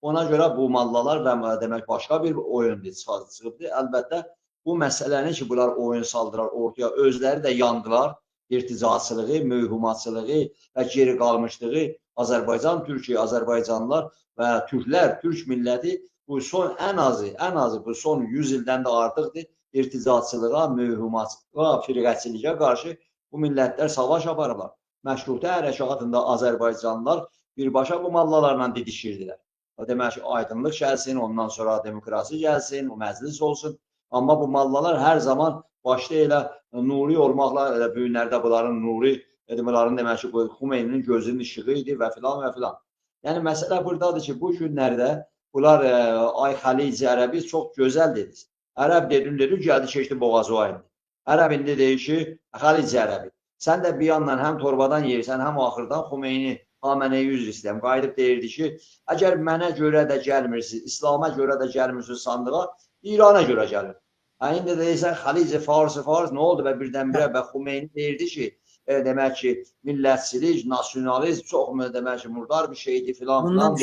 Ona görə bu mallalar və demək başqa bir oyun çıxıbdır. Əlbəttə, bu məsələni ki, bunlar oyun saldılar ortaya, özləri də yandılar. İrticaçılığı, mövhumatçılığı və geri qalmışlığı Azərbaycan, Türkiyə, Azərbaycanlılar və Türklər, Türk milləti bu son ən azı bu son 100 ildən də artıqdır. İrticaçılığa, mövhumatçılığa, firqəçiliyə qarşı bu millətlər savaş aparırlar. Məşrutə hərəkatında Azərbaycanlılar birbaşa bu mallalarla didişirdilər. Demək ki, aydınlıq gəlsin, ondan sonra demokrasi gəlsin, o məclis olsun. Amma bu mallalar hər zaman başda elə nuri olmaqla, elə bu günlərdə bunların nuri, bunların demək ki, Xumeyninin gözünün işığı idi və filan və filan. Yəni, məsələ buradadır ki, bu günlərdə bunlar ay Xalici Ərəbi çox gözəl dediniz. Ərəb dedi, gəldi, keçdi boğazı o ayında. Ərəb indi deyir ki, Xalici Ərəbi. Sən də bir yandan həm torbadan yersən, həm axırdan Xumeyni Xameneyi üzr istəyəm. Qayıdıb deyirdi ki, əgər mənə görə də gəlmirsiniz, İslama görə də gəlmirsiniz sandığa, İrana görə gəlir. İndi deyirsən, Xalici, Farsı, nə oldu və birdən-birə və Xumeyni deyirdi ki, demək ki, millətçilik, nasyonalizm çox demək ki, murdar bir şeydir filan.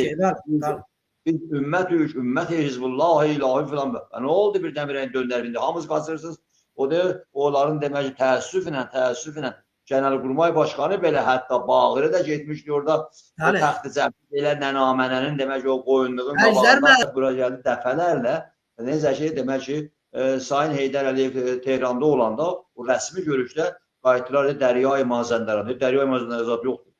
Biz ümmət-ük, ümmət-i Hizbullah, ilahi filan. Nə oldu birdən-birə döndər indi? Hamız qaçırsınız. O da onların demək ki, təəssüflə Genelkurmay Başkanı belə hətta Bağırı da getmişdi orada. O təxti cəbdir elə nənamənənin demək ki, o qoyunluğun qabağında bura gəldi dəfələrlə. Necə ki, demək ki, Sayın Heydər Əliyev Tehranda olanda o rəsmi görüşdə qayıtdılar Dəryai Mazəndəran. Dəryai Mazəndəran zat yoxdur.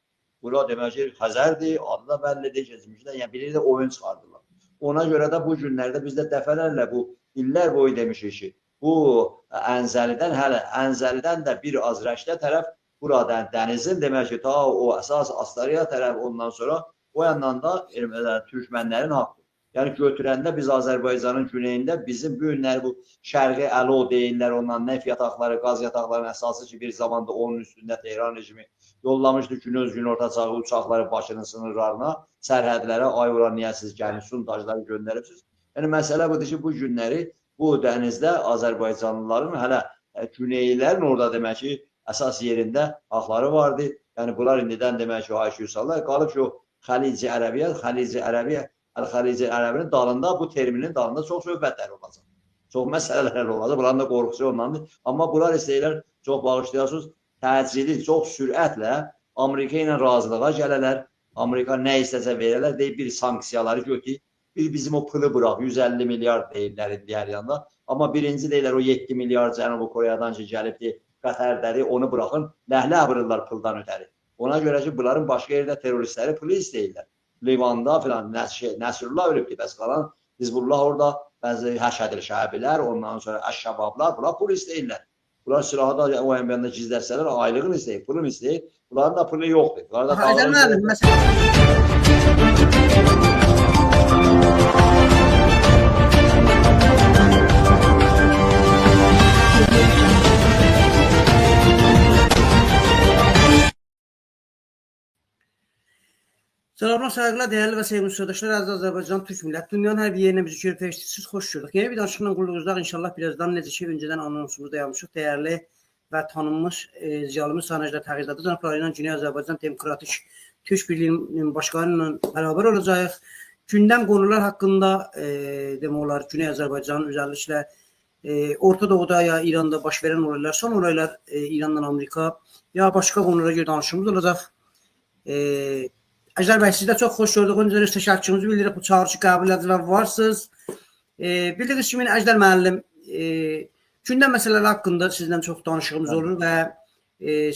Bura demək ki, Xəzərdir, adı da bəllidir, keçmişdə. Yəni, biri də oyun çıxardılar. Ona görə də bu günlərdə biz də dəfələrlə bu illər boyu demişik ki, bu Ənzəlidən də bir az rəşdə tərəf buradan dənizin demək ki, ta o əsas Astariya tərəf ondan sonra o yandan da Türkmənlərin haqqı. Yəni götürəndə biz Azərbaycanın güneyində bizim bu günləri bu Şərqi Əlo deyirlər, ondan neft yataqları, qaz yataqlarının əsası ki, bir zamanda onun üstündə Tehran rejimi yollamışdı günöz gün ortaçağı uçaqları Bakının sınırlarına, sərhədlərə, ay ora niyəsiz gəlin, sondajları göndəribsiniz. Yəni məsələ budur ki, bu günləri bu dənizdə Azərbaycanlıların hələ güneylilərin orada demək ki, əsas yerində haqları vardı. Yəni bunlar indidən demək ki, haşiyə sallar. Qalıb ki, o Xalici Ərəbiyyə, Xalici Ərəbinin dalında, bu terminin dalında çox söhbətlər olacaq. Çox məsələlər olacaq. Bunların da qorxusu ondandır. Amma bunlar istəyirlər, çox bağışlayasınız, təcili, çox sürətlə Amerika ilə razılığa gələrlər. Amerika nə istəsə verərlər, deyib bir sanksiyaları götürür. Bizim o pılı bıraq, 150 milyar deyirlər digər yanda. Amma birinci deyirlər o 7 milyar Cənubi Koreyadan ki, gəlibdir, Qətərdədir, onu bıraxın, ləhlə vururlar pıldan ötəri. Ona görə ki, bunların başqa yerdə teröristləri pılı istəyirlər. Livanda filan Nəsrullah ölübdür, bəs qalan Hizbullah orada bəzi həşədil şəhəbilər, ondan sonra əşşəbablar, bunlar pul istəyirlər. Bunlar silahı da o əmbiyanda gizləsələr, aylığını istəyir, pulunu istəyir. Bunların da pulu yoxdur. Selamlar, saygılar, değerli ve sevgili arkadaşlar. Aziz Azerbaycan, Türk milleti. Dünyanın her bir yerine bizi görüp eşitsiniz. Hoş gördük. Yeni bir danışıqla qulluğunuzda inşallah birazdan necə ki, önceden anonsumuzda yapmışıq. Değerli ve tanınmış ziyalımız sanacılar təqizlədir. Cənablarıyla Güney Azərbaycan Demokratik Türk Birliğinin başkanıyla beraber olacağıq. Gündəm konular hakkında demək olar Güney Azərbaycanın özellikle Orta Doğuda ya İran'da baş veren olaylar, son olaylar İran'dan Amerika ya başka konulara göre danışımız olacaq. Əjdər bəy, sizdə çox xoş gördüyünüz üzrə təşəkkürümüzü bildirib, bu çağırışı qəbul edilər varsınız. Bildiyiniz kimi Əjdər müəllim, gündəm məsələləri haqqında sizdən çox danışığımız olur və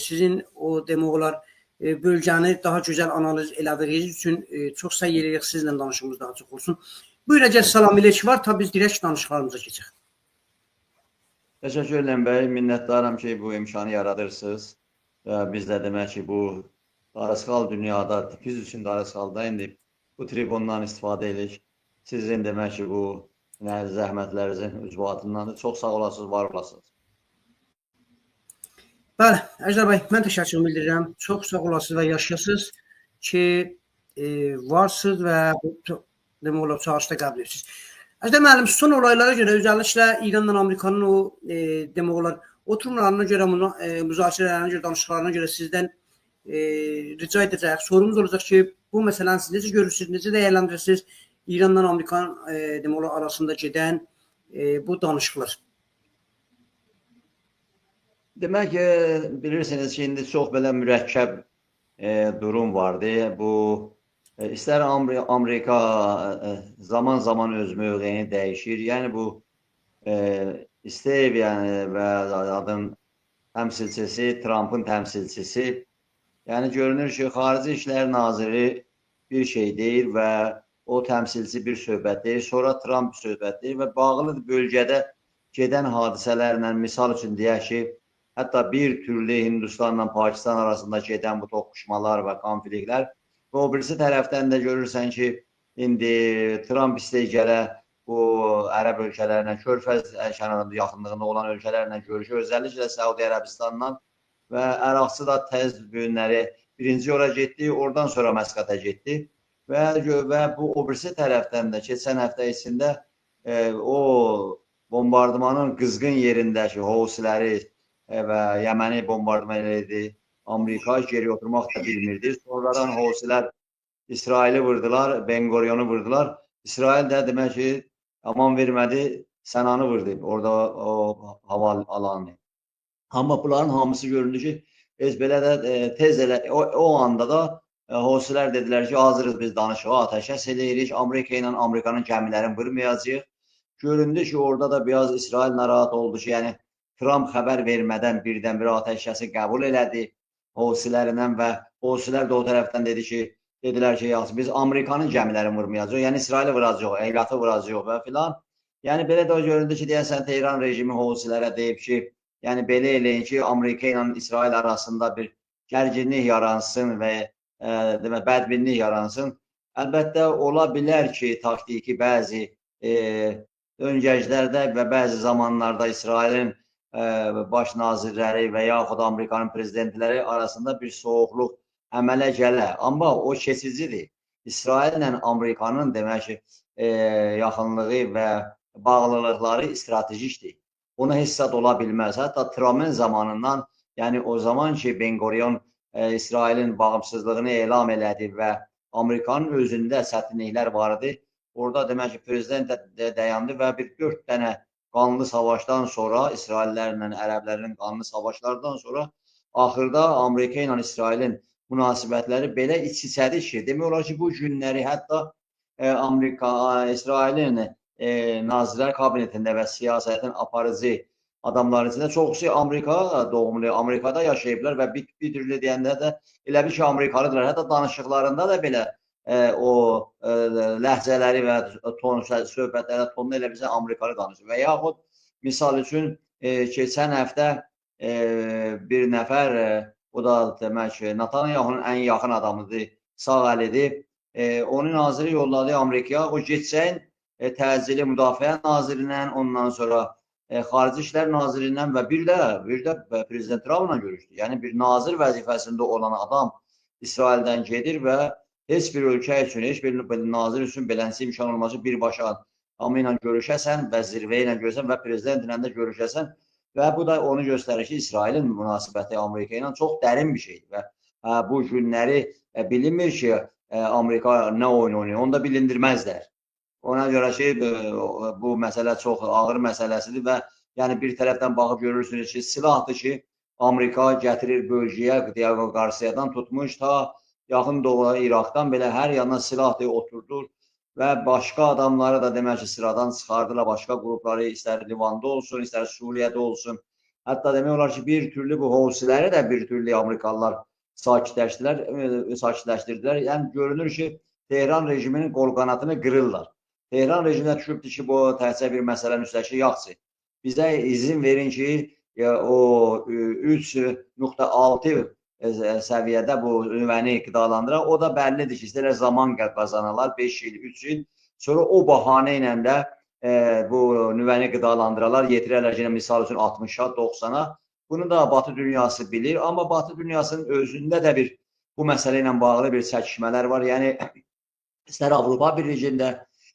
sizin o demək olar bölgəni daha gözəl analiz elədiyiniz üçün çox səy edirik sizlə danışığımız daha çox olsun. Buyur, əgər salam ilək var, tabi biz direkt danışıqlarımıza keçək. Təşəkkür edirəm bəy, minnətdaram ki, bu imkanı yaradırsınız. Biz də demək ki, bu Darısqal dünyada, biz üçün Darısqalda indi bu tribundan istifadə edirik. Sizin demək ki, bu zəhmətlərinizin üzbatından da çox sağ olasınız, var olasınız. Bəli, Əjdər bəy, mən təşəkkür bildirirəm. Çox sağ olasınız və yaşayasınız ki, varsınız və demək olar, çağırışda qəbul edirsiniz. Əjdər müəllim, son olaylara görə, özellikle İranla Amerikanın o demək olar, oturumlarına görə, müzakirələrine görə, danışıqlarına görə sizdən rica edəcək. Sorumuz olacaq ki, bu məsələni siz necə görürsünüz, necə dəyərləndirirsiniz? İranla Amerikanın demək olar arasında gedən bu danışıqlar. Demək bilirsiniz ki, indi çox belə mürəkkəb durum vardı. Bu istər Amerika zaman zaman öz mövqeyini dəyişir. Yəni bu Steve və adın təmsilçisi, Trump'ın təmsilçisi. Yəni görünür ki, Xarici İşlər Naziri bir şey deyir və o təmsilçi bir söhbət deyir, sonra Trump bir söhbət deyir və bağlı bölgədə gedən hadisələrlə, misal üçün deyək ki, hətta bir türlü Hindistanla Pakistan arasında gedən bu toqquşmalar və konfliktlər və o birisi tərəfdən də görürsən ki, indi Trump istəyəcələ bu Ərəb ölkələrlə, Körfəz kənarında yaxınlığında olan ölkələrlə görüşür, özəlliklə Səudi Ərəbistanla və Əraqçı da tez günləri birinci ora getdi, oradan sonra Məskətə getdi və bu o birisi tərəfdən də keçən həftə içində o bombardımanın qızğın yerindəki Housiləri və Yəməni bombardıman edirdi. Amerika geri oturmaq da bilmirdi. Sonradan Housilər İsraili vurdular, Ben Gurion'u vurdular. İsrail də demək ki, aman vermədi, Sənanı vurdu. Orada o hava alanı. Amma bunların hamısı göründü ki, biz belə də tez elə o anda da Housilər dedilər ki, hazırız biz danışığa, ateşkəs edirik. Amerika ilə Amerikanın gəmilərini vurmayacağıq. Göründü ki, orada da biraz İsrail narahat oldu ki, yəni Trump xəbər vermədən birdən-birə ateşkəsi qəbul elədi Housilərindən və Housilər də o tərəfdən dedilər ki, biz Amerikanın gəmilərini vurmayacaq, yəni İsraili vuracaq, Eylatı vuracaq və filan. Yəni belə də göründü ki, deyəsən Tehran rejimi Housilərə deyib ki, yəni belə eləyin ki, Amerika ilə İsrail arasında bir gərginlik yaransın və bədbinlik yaransın. Əlbəttə, ola bilər ki, taktiki bəzi döngəclərdə və bəzi zamanlarda İsrailin baş nazirləri və yaxud Amerikanın prezidentləri arasında bir soğuqluq əmələ gələ. Amma o keçicidir. İsraillə Amerikanın demək ki, yaxınlığı və bağlılıqları stratejikdir. Ona heç zad ola bilməz. Hətta Trump'ın zamanından, yəni o zaman ki, Ben Gurion İsrailin bağımsızlığını elan elədi və Amerikanın özündə çətinliklər vardı. Orada demək ki, prezident dayandı və bir 4 dənə qanlı savaşdan sonra, İsraillərlə ərəblərin qanlı savaşlardan sonra axırda Amerika ilə İsrailin münasibətləri belə iç-içədir ki, demək olar ki, bu günləri hətta İsrailin Nazirlər Kabinetində və siyasətin aparıcı adamların içində çoxsu Amerika doğumlu, Amerikada yaşayıblar və bir türlü deyəndə də elə bir ki, Amerikalıdırlar. Hətta danışıqlarında da belə o ləhcələri və söhbətlərdə tonunu elə bizə Amerikalı danışır. Və yaxud, misal üçün, keçən həftə bir nəfər, o da demək ki, Netanyahunun ən yaxın adamıdır, sağ əlidir. Onun naziri yolladı Amerikaya, o geçən təcili müdafiə nazirindən, ondan sonra Xarici İşlər Nazirindən və bir də Prezident Trump'la görüşdü. Yəni bir nazir vəzifəsində olan adam İsraildən gedir və heç bir ölkə üçün, heç bir nazir üçün beləncə imkan olması birbaşa amma ilə görüşəsən və zirvə ilə görüşəsən və prezidentlə də görüşəsən və bu da onu göstərir ki, İsrailin münasibəti Amerika ilə çox dərin bir şeydir və bu günləri bilinmir ki, Amerika nə oyun oynayır, onu da bilindirməzlər. Ona görə ki, bu məsələ çox ağır məsələsidir və yəni bir tərəfdən baxıb görürsünüz ki, silahdır ki, Amerika gətirir bölgəyə, Diego Garcia'dan tutmuş ta yaxın doğuda İraqdan belə hər yandan silahdır, oturdur və başqa adamları da demək ki, sıradan çıxardılar, başqa qrupları istər Livanda olsun, istər Suriyədə olsun. Hətta demək olar ki, bir türlü bu Housiləri də bir türlü Amerikalılar sakitləşdirdilər. Yəni görünür ki, Tehran rejiminin qol qanatını qırırlar. Tehran rejiminə düşübdür ki, bu təhsil bir məsələnin üstəki yaxşı. Bizə izin verin ki, o 3.6 səviyyədə bu nüvəni qidalandıraq. O da bəllidir ki, istəyirlər zaman qazanırlar, 5 il, 3 il. Sonra o bahanə ilə də bu nüvəni qidalandıralar, yetirərlər ki, misal üçün 60-a, 90-a. Bunu da Batı dünyası bilir. Amma Batı dünyasının özündə də bu məsələ ilə bağlı bir çəkişmələr var. Yəni, istər Avropa Birliyində,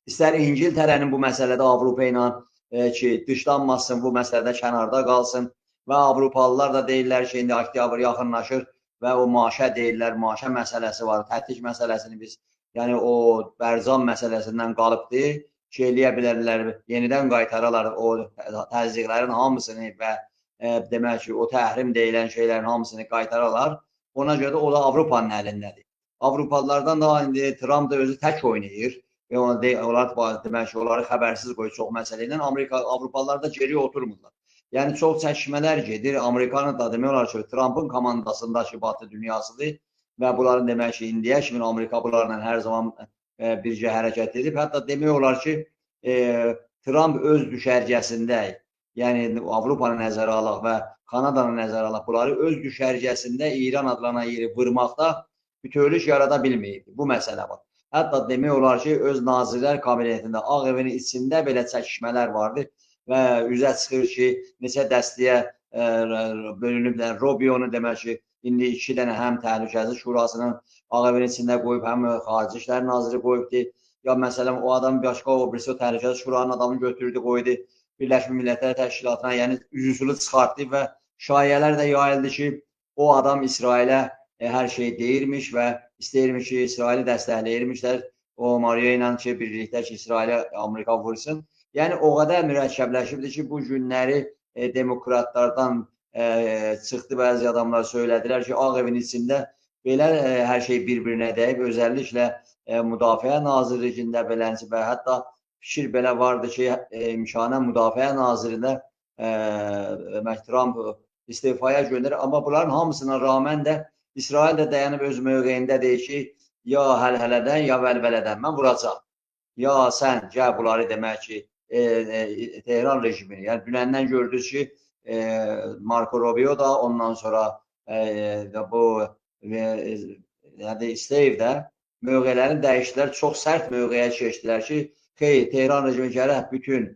İstər İngiltərənin bu məsələdə Avropa ilə ki, dışlanmasın, bu məsələdə kənarda qalsın və Avropalılar da deyirlər ki, indi oktyabr yaxınlaşır və o maaşə deyirlər, maaşə məsələsi var, tətik məsələsini biz yəni o Bərzan məsələsindən qalıbdı ki, eləyə bilərlər, yenidən qaytararlar o təzyiqlərin hamısını və demək ki, o təhrim deyilən şeylərin hamısını qaytararlar. Ona görə də o da Avropanın əlindədir. Avropalılardan da indi Trump da özü tək oynayır. Və onlar demək ki, onları xəbərsiz qoyur çox məsələ ilə. Avropalılar da geriyə oturmurlar. Yəni çox çəkişmələr gedir. Amerikanın da demək olar ki, Trump'ın komandasındakı Batı dünyasıdır və bunların demək ki, indiyə kimi Amerika bunlarla hər zaman bircə hərəkət edib. Hətta demək olar ki, Trump öz düşərgəsində, yəni Avropanı nəzərə alaq və Kanadanı nəzərə alaq, bunları öz düşərgəsində İran adlanan yeri vurmaqda bütövlük yarada bilməyib. Bu məsələ var. Hətta demək olar ki, öz Nazirlər Kabinetində, Ağ Evinin içində belə çəkişmələr vardı və üzə çıxır ki, neçə dəstəyə bölünüblər. Rubio'nu demək ki, indi 2 dənə həm Təhlükəsizlik Şurasının Ağ Evinin içində qoyub, həm Xarici İşlər Naziri qoyubdu. Ya məsələn, o adam başqa o birisi o Təhlükəsizlik Şuranın adamını götürdü, qoydu Birləşmiş Millətlər Təşkilatına, yəni üzvsülü çıxartdı və şayələr də yayıldı ki, o adam İsrailə hər şey deyirmiş və istəyirmiş ki, İsraili dəstəkləyirmişlər. O Maria ilə ki, birlikdə ki, İsraili Amerika vursun. Yəni, o qədər mürəkkəbləşibdir ki, bu günləri demokratlardan çıxdı bəzi adamlar söylədilər ki, Ağ Evin içində belə hər şey bir-birinə dəyib. Özəlliklə Müdafiə Nazirliyində belənsi və hətta fikir belə vardı ki, imkanə Müdafiə Nazirində Trump istifaya göndərir. Amma bunların hamısına rağmen də İsrail də dayanıb öz mövqeyində deyir ki, ya həl-hələdən, ya vəl-vələdən mən vuracaq. Ya sən gəl bunları demək ki, Tehran rejimini, yəni dünəndən gördünüz ki, Marco Rubio da ondan sonra bu istəyib də mövqelərini dəyişdilər, çox sərt mövqeyə keçdilər ki, Tehran rejimi gərək bütün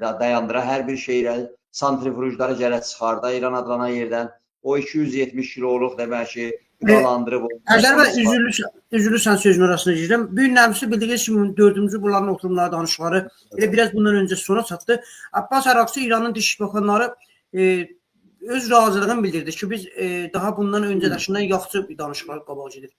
dayandıra, hər bir şeylə santrifujları gərək çıxarda, İran adlanan yerdən o 270 kiloluq demək ki, qalandırıb. Ərdər bəy, üzülürsən sözün arasına girəm. Bu gün nəmsi bildiyiniz kimi 4-cü bunların oturumları, danışıqları elə biraz bundan öncə sona çatdı. Abbas Araqçı İranın Dışişli Bakanları öz razılığını bildirdi ki, biz daha bundan öncədəşindən yaxşı bir danışıqlar qabağa gedir.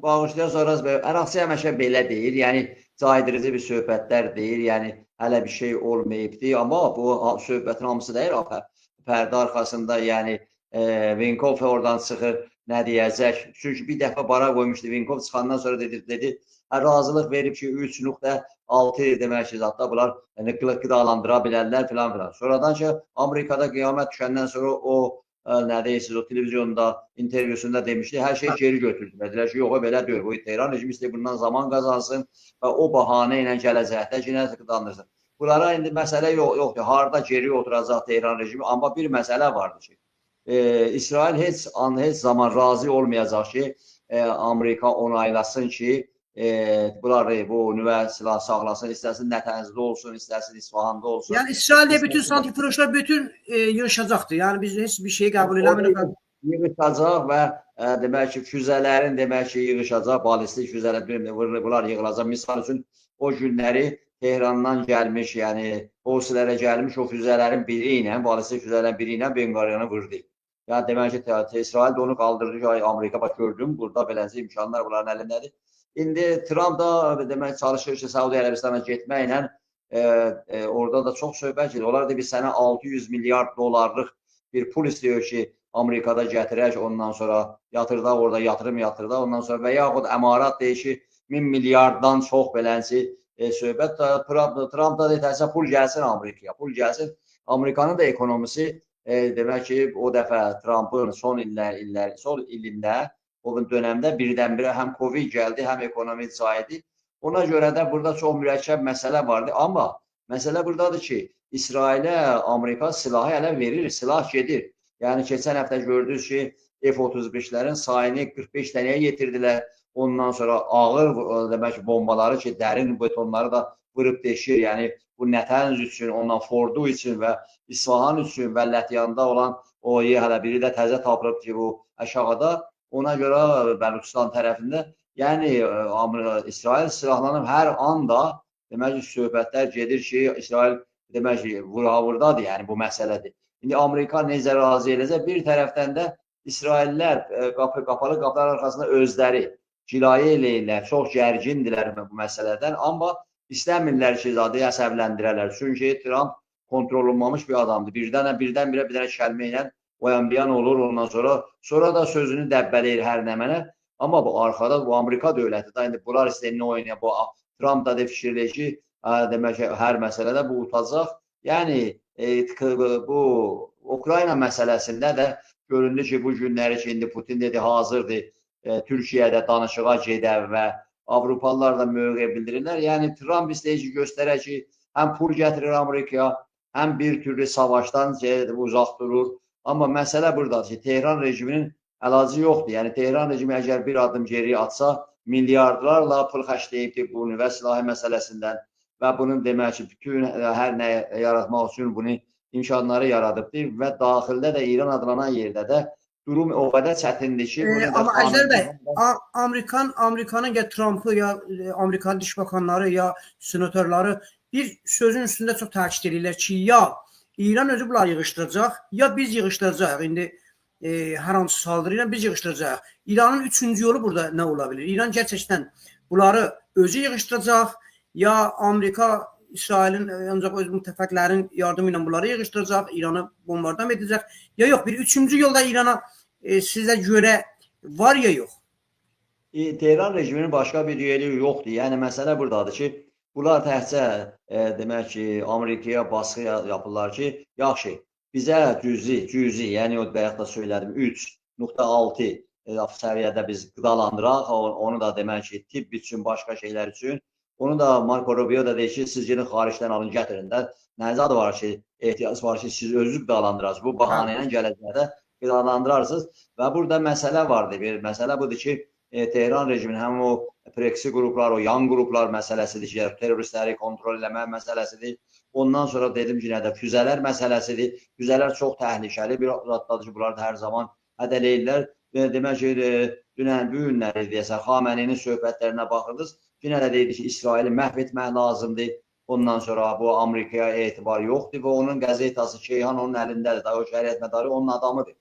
Bağışlayan Soraz bəy, Araqçı həmişə belə deyir, yəni caydırıcı bir söhbətlər deyir, yəni hələ bir şey olmayıbdır, amma bu söhbətin hamısı deyir, pərdə arxasında, yəni Vinkov oradan çıxır, nə deyəcək? Çünki bir dəfə bara qoymuşdu, Vinkov çıxandan sonra dedi, razılıq verib ki, 3.6 demək ki, zaten bunlar qidalandıra bilərlər filan filan. Sonradan ki, Amerikada qiyamət düşəndən sonra o, nə deyirsiniz, o televizyonda, intervyusunda demişdi, hər şey geri götürdü. Dedilər ki, yox, belə deyil, bu Tehran rejimi istəyir bundan zaman qazansın və o bahanə ilə gələcəkdə yenə qidalandırsın. Bunlara indi məsələ yoxdur, harada geri oturacaq Tehran rejimi, amma bir məsələ vardır ki, İsrail heç zaman razı olmayacaq ki, Amerika onaylasın ki, bunları bu nüvə silah saxlasın, istəsin Nətənzdə olsun, istəsin İsfahanda olsun. Yəni İsraildə bütün santrifujlar bütün yığışacaqdır. Yəni biz heç bir şey qəbul eləmirik. Yığışacaq və demək ki, füzələrin demək ki, yığışacaq, balistik füzələr bunlar yığılacaq. Misal üçün o günləri Tehrandan gəlmiş, yəni Housilərə gəlmiş o füzələrin biri ilə, balistik füzələrin biri ilə Benqoriyanı vurdu. Yəni demək ki, İsrail də onu qaldırdı ki, Amerika bax gördüm, burada beləncə imkanlar bunların əlindədir. İndi Trump da demək çalışır ki, Saudi Ərəbistana getməklə orada da çox söhbət gedir. Onlar da bir sənə 600 milyard dolarlıq bir pul istəyir ki, Amerikada gətirək, ondan sonra yatırdaq, orada yatırım yatırdaq, ondan sonra və yaxud əmarat deyir ki, 1000 milyarddan çox beləncə söhbət. Trump da deyir, pul gəlsin Amerikaya, pul gəlsin. Amerikanın da ekonomisi demək ki, o dəfə Trump'ın son ilində, o dönəmdə birdən-birə həm Covid gəldi, həm ekonomi icraidi. Ona görə də burada çox mürəkkəb məsələ vardı. Amma məsələ buradadır ki, İsrailə Amerika silahı hələ verir, silah gedir. Yəni, keçən həftə gördünüz ki, F-35'lərin sayını 45 dənəyə yetirdilər. Ondan sonra ağır demək ki, bombaları ki, dərin betonları da vırıb deşir. Yəni, bu Nətənz üçün, ondan Fordu üçün və İsfahan üçün və Lətyanda olan o hələ biri də təzə tapılıb ki, bu aşağıda. Ona görə Bəlüçistan tərəfində, yəni İsrail silahlanıb hər anda demək ki, söhbətlər gedir ki, İsrail demək ki, vura-vurdadır, yəni bu məsələdir. İndi Amerika necə razı eləcək? Bir tərəfdən də İsraillər qapalı qapılar arxasında özləri Cirayə eləyirlər, çox gərgindilər bu məsələdən, amma istəmirlər ki, zadı əsəbləndirərlər. Çünki Trump kontrol olunmamış bir adamdır. Birdən-birə bir dənə kəlmə ilə oyan olur, ondan sonra da sözünü dəbbələyir hər nə mənə. Amma bu arxada bu Amerika dövləti də indi bunlar istəyini oynayır. Bu Trump da fikirləyir ki, demək ki, hər məsələdə bu utacaq. Yəni bu Ukrayna məsələsində də göründü ki, bu günləri ki, indi Putin dedi hazırdır Türkiyədə danışığa gedər və Avropalılar da mövqe bildirirlər. Yəni Trump istəyir ki, göstərər ki, həm pul gətirir Amerikaya, həm bir türlü savaşdan uzaq durur. Amma məsələ buradadır ki, Tehran rejiminin əlacı yoxdur. Yəni Tehran rejimi əgər bir adım geriyə atsa, milyardlarla pul xərcləyibdir bu nüvə silahı məsələsindən və bunun demək ki, bütün hər nə yaratmaq üçün bunu imkanları yaradıbdır və daxildə də İran adlanan yerdə də durum o qədər çətindir ki... Amma Əjdər bəy, Amerikanın ya Trump'ı, ya Amerikan dış bakanları, ya senatörları bir sözün üstündə çox təkid edirlər ki, ya İran özü bunları yığışdıracaq, ya biz yığışdıracaq. İndi hər hansı saldırıyla biz yığışdıracaq. İranın üçüncü yolu burada nə ola bilir? İran gerçəkdən bunları özü yığışdıracaq, ya Amerika İsrailin ancaq öz müttəfiqlərin yardımı ilə bunları yığışdıracaq, İranı bombardam edəcək, ya yox, bir üçüncü yolda İrana sizə görə var ya yox? Tehran rejiminin başqa bir üyeliyi yoxdur. Yəni, məsələ buradadır ki, bunlar təhcə demək ki, Amerikaya baskı yapırlar ki, yaxşı, bizə cüzi, yəni o bayaq da söylədim, 3.6 səviyyədə biz qidalandıraq, onu da demək ki, tibb üçün, başqa şeylər üçün. Onu da Marco Rubio da deyir ki, siz gelin xaricdən alın, gətirin də. Nəzədə var ki, ehtiyac var ki, siz özünüz qidalandırarsınız. Bu bahane ilə gələcəkdə qidalandırarsınız. Və burada məsələ vardır. Bir məsələ budur ki, Tehran rejiminin həm o preksi qruplar, o yan qruplar məsələsidir ki, teröristləri kontrol eləmə məsələsidir. Ondan sonra dedim ki, nədə füzələr məsələsidir. Füzələr çox təhlükəli bir zaddadır ki, bunlar da hər zaman hədələyirlər. Demək ki, dünən bu günləri deyəsən, Xaməninin söhbətlərinə baxırdınız. Yine de deyildi ki, İsraili məhv etmək lazımdır. Ondan sonra bu Amerikaya etibar yoxdur və onun qəzetası Keyhan onun əlindədir. Daha o şəriət mədarı onun adamıdır.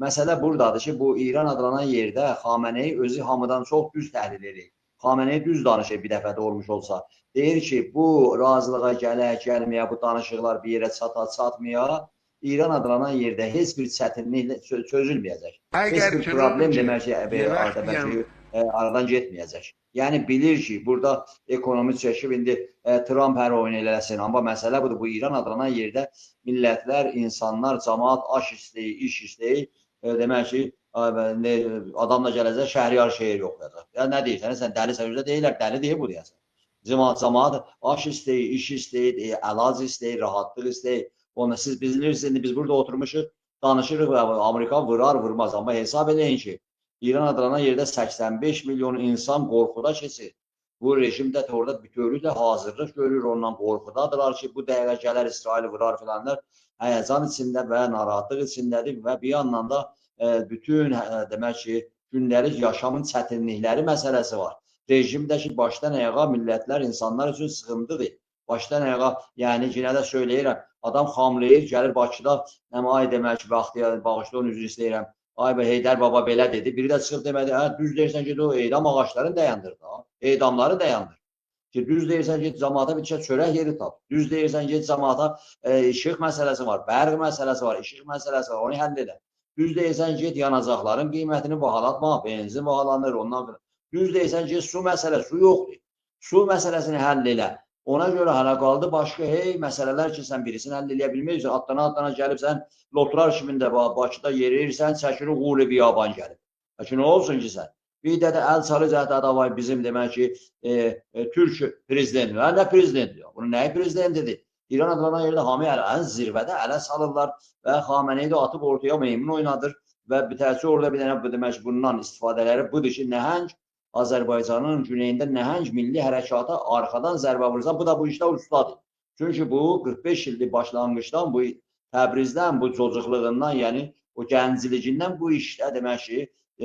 Məsələ buradadır ki, bu İran adlanan yerdə Xamenei özü hamıdan çox düz təhlil edir. Xamenei düz danışır bir dəfə də olmuş olsa. Deyir ki, bu razılığa gəlməyə, bu danışıqlar bir yerə çatmaya, İran adlanan yerdə heç bir çətinliklə çözülməyəcək. Heç bir problem demək ki, aradan getməyəcək. Yəni bilir ki, burada ekonomi çəkib, indi Trump hər oyun eləsin. Amma məsələ budur, bu İran adlanan yerdə millətlər, insanlar, cəmaat aş istəyir, iş istəyir. Demək ki, adamla gələcək, şəhriyar şehir yoxlayacaq. Ya nə deyirsən, sən dəli sözdə deyirlər, dəli deyir bu deyəsən. Cəmaat aş istəyir, iş istəyir, əlac istəyir, rahatlıq istəyir. Onu siz bilirsiniz, biz burada oturmuşuq, danışırıq və Amerika vurar, vurmaz. Amma hesab edin ki, İran adlanan yerdə 85 milyon insan qorxuda keçir. Bu rejim də orada bütövlüklə hazırlıq görür, ondan qorxudadırlar ki, bu dəqiqə gələr İsraili vurar filanlar. Həyəcan içində və narahatlıq içindədir və bir yandan da bütün demək ki, gündəlik yaşamın çətinlikləri məsələsi var. Rejimdəki başdan ayağa millətlər, insanlar üçün sıxıntıdır. Başdan ayağa, yəni yenə də söyləyirəm, adam xamlayır, gəlir Bakıda, ay demək ki, bağışda onun üzrü istəyirəm. Ay be Heydər baba belə dedi. Biri də çıxıb demədi, hə düz deyirsən ki, o edam ağaçlarını dayandır da. Edamları dayandır. Ki düz deyirsən ki, cəmaata bir çörək yeri tap. Düz deyirsən ki, cəmaata işıq məsələsi var, bərq məsələsi var, işıq məsələsi var, onu həll edə. Düz deyirsən ki, yanacaqların qiymətini bahalatma, benzin bahalanır, ondan sonra. Düz deyirsən ki, su məsələsi, su yoxdur. Su məsələsini həll elə. Ona görə hələ qaldı başqa məsələlər ki, sən birisini həll eləyə bilməyirsən. Atlana gəlib sən lotlar kimində Bakıda yerirsən, çəkilir Quli biyaban gəlib. Ki, nə olsun ki sən? Bir də əl çalı cəhətə da var bizim demək ki, Türk prezidenti. Nə prezidenti? Bunun nəyi prezidentidir? İran adlanan yerdə hamı ən zirvədə ələ salırlar və Xameneyi də atıb ortaya meymun oynadır və bitərçi orada bir dənə demək ki, bundan istifadələri budur ki, nəhəng Azərbaycanın güneyində nəhəng milli hərəkata arxadan zərbə vurursa, bu da bu işdə ustadır. Çünki bu 45 ildir başlanğıçdan, bu Təbrizdən, bu cocuqluğundan, yəni o gənciliyindən bu işdə demək ki,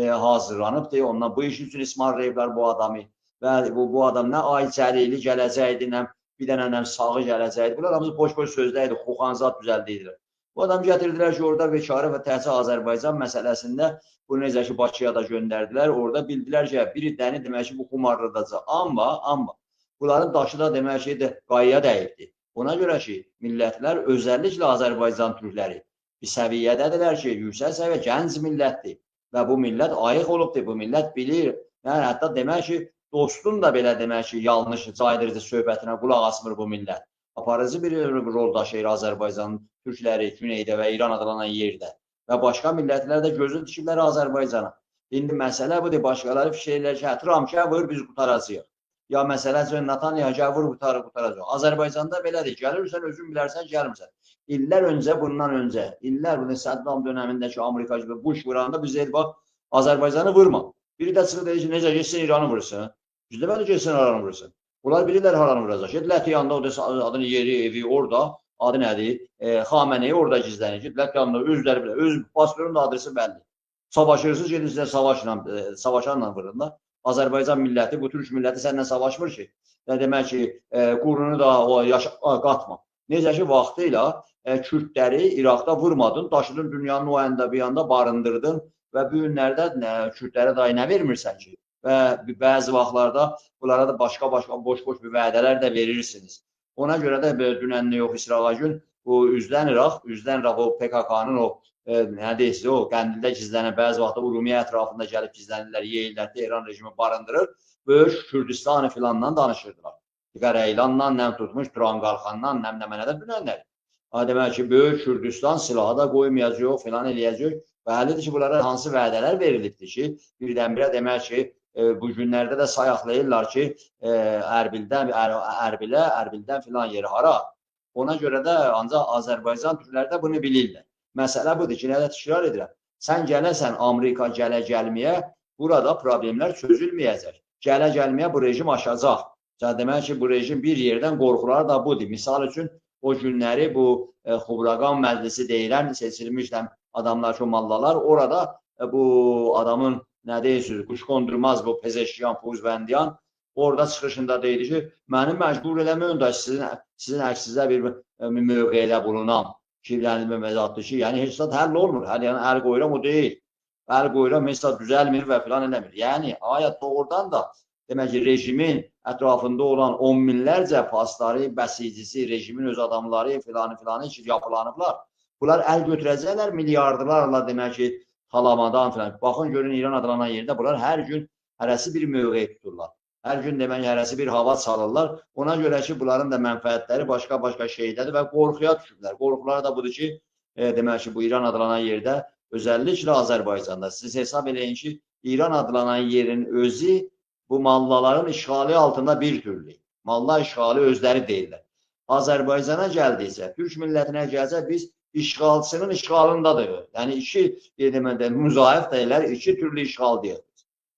hazırlanıbdır. Ondan bu iş üçün ismarlayıblar bu adamı və bu adam nə Ayçəliyli gələcəkdi, nə bir dənə sağı gələcəkdi. Bunlar hamısı boş-boş sözlərdir, Xoxanzad düzəldiydiler. Bu adam gətirdilər ki, orada bekarə və təhsil Azərbaycan məsələsində bu necə ki, Bakıya da göndərdilər. Orada bildilər ki, biri dəni demək ki, bu xumarlıdacaq. Amma bunların daşı da demək ki, qayaya dəyibdir. Ona görə ki, millətlər, özəlliklə Azərbaycan türkləri bir səviyyədədirlər ki, yüksək səviyyə, gənc millətdir. Və bu millət ayıq olubdur, bu millət bilir. Yəni, hətta demək ki, dostun da belə demək ki, yanlış, caydırıcı söhbətinə qulaq asmır bu millət. Aparıcı bir rol daşıyır Azərbaycan türkləri Güneydə və İran adlanan yerdə. Və başqa millətlər də gözü düşüblər Azərbaycana. İndi məsələ budur, başqaları fikirlər ki, Trump'a vur, biz qutaracağıq. Ya məsələ üçün Netanyahu'ya vur, qutaracaq. Azərbaycanda belədir, gəlirsən, özün bilərsən, gəlmirsən. İllər öncə, bundan öncə, illər bunu Saddam dönəmindəki Amerika gibi Bush vuranda biz dedik, bax, Azərbaycanı vurma. Biri də çıxır deyir ki, necə geçsin İranı vursun. Biz demədik geçsin İranı vursun. Bunlar bilirlər haranı vuracaq. Lətyanda adının yeri, evi orada, adı nədir? Xameneyi orada gizlənir. Lətyanda özləri bilir, öz pasporun da adresi bəlli. Savaşırsız, gedirsiniz savaşanla vururlar. Azərbaycan milləti, bu türk milləti səninlə savaşmır ki. Demək ki, qurunu da qatma. Necə ki, vaxtıyla Kürtləri İraqda vurmadın, daşıdın dünyanın o yanda bir yanda barındırdın və bu günlərdə Kürtlərə dahi nə vermirsən ki? Və bəzi vaxtlarda bunlara da başqa-başqa boş-boş bir vədələr də verirsiniz. Ona görə də dünən yox İsrail gün bu üzdən İraq o PKK-nın o nə deyirsiz, o Qəndildə gizlənən bəzi vaxtda Urumiyyə ətrafında gəlib gizlənirlər, yeyirlər, Tehran rejimi barındırır, böyük Kürdistanı filandan danışırdılar. Qərəylandan, nəm tutmuş, Turan Qalxandan, nəm nədən bilənlər. Demək ki, böyük Kürdistan silahı da qoymayacaq, filan eləyəcək. Və həlidir ki, bunlara hansı vədələr verilibdir ki, birdən-birə demək ki, bu günlərdə də sayaqlayırlar ki, Ərbildən filan yeri hara. Ona görə də ancaq Azərbaycan türkləri də bunu bilirlər. Məsələ budur ki, nədə təkrar edirəm. Sən gələsən Amerika gələ-gəlməyə, burada problemlər çözülməyəcək. Gələ-gəlməyə bu rejim aşacaq. Demək ki, bu rejim bir yerdən qorxuları da budur. Misal üçün, o günləri bu Xubraqan məclisi deyilən seçilmiş adamlar, şomallalar, orada bu adamın nə deyirsiniz, quşqondurmaz bu Pezeşkiyan, Puzbəndiyan orada çıxışında deyildi ki, məni məcbur eləməyin da sizin əksizdə bir mövqeyle bulunam ki, yəni məzatdır ki, yəni heç zat həll olmur. Yəni əl qoyuram o deyil. Əl qoyuram heç zat düzəlmir və filan eləmir. Yəni ayət doğrudan da demək ki, rejimin ətrafında olan 10 minlərcə pasları, bəsicisi, rejimin öz adamları filanı ki, yapılanıblar. Bunlar əl götürəcəklər milyardlarla demək ki, talamadan filan. Baxın, görün İran adlanan yerdə bunlar hər gün hərəsi bir mövqe tuturlar. Hər gün demək ki, hərəsi bir hava çalırlar. Ona görə ki, bunların da mənfəətləri başqa-başqa şeydədir və qorxuya düşürlər. Qorxuları da budur ki, demək ki, bu İran adlanan yerdə, özəlliklə Azərbaycanda. Siz hesab eləyin ki, İran adlanan yerin özü bu mallaların işğali altında bir türlü. Mallar işğali özləri deyirlər. Azərbaycana gəldikcə, Türk millətinə gəlsə biz işğalçının işğalındadır. Yəni iki müzahif deyirlər, iki türlü işğal deyir.